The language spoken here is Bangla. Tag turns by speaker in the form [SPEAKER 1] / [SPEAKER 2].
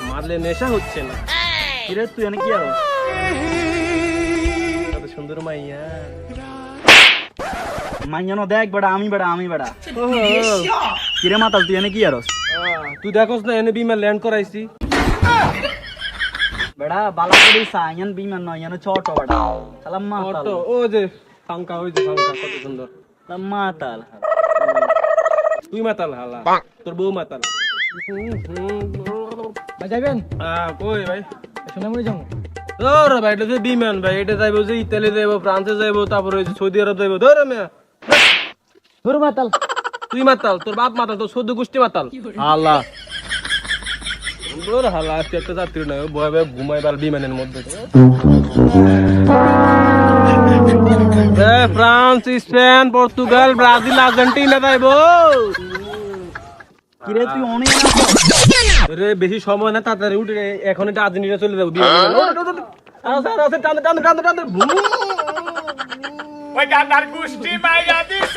[SPEAKER 1] মারলে নেশা হচ্ছে না।
[SPEAKER 2] কিরে তুই এনে কি আর
[SPEAKER 1] কত সুন্দর মাইয়া।
[SPEAKER 2] মাইয়ানো দেখ বেড়া আমি বেড়া কিরে মাতাল তুই এনে কি আর
[SPEAKER 1] তুই দেখোস না এনে বিমান ল্যান্ড করাইছি।
[SPEAKER 2] বেড়া বালা করে সাইয়ান বিমান নয় এনে ছোট বেড়া সালাম মাতাল
[SPEAKER 1] অটো ও যে ফাঙ্কা ওই যে ফাঙ্কা কত সুন্দর।
[SPEAKER 2] সালাম মাতাল
[SPEAKER 1] তুই মাতাল হালা, তোর বউ মাতাল।
[SPEAKER 2] যাবেন
[SPEAKER 1] কই ভাই?
[SPEAKER 2] সোনামুড়ি যাবো
[SPEAKER 1] ধর ভাই, এটা তো বিমান ভাই, এটা যাইবো যে ইতালি যাইবো, ফ্রান্সে যাইবো, তারপরে ওই যে সৌদি আরব যাইবো। ধর মিয়া,
[SPEAKER 2] ধর মাতাল
[SPEAKER 1] তুই মাতাল, তোর বাপ মাতাল, তোর সদ্য গোষ্ঠী মাতাল। হালা ধর হালা, আজকে একটা যাত্রী নয়, ভয় ভয় ঘুমাইবার বিমানের মধ্যে। France, Spain, Portugal, Brazil, Argentina যাইবো।
[SPEAKER 2] কিরে তুই অনেক
[SPEAKER 1] রে বেশি সময় না, তাড়াতাড়ি উঠে এখন এটা আর্জেন্টিনা চলে যাবো বিমানে। টান টান টান টান টান।
[SPEAKER 3] ওই গান্ধার গোষ্ঠী মাইয়া দিস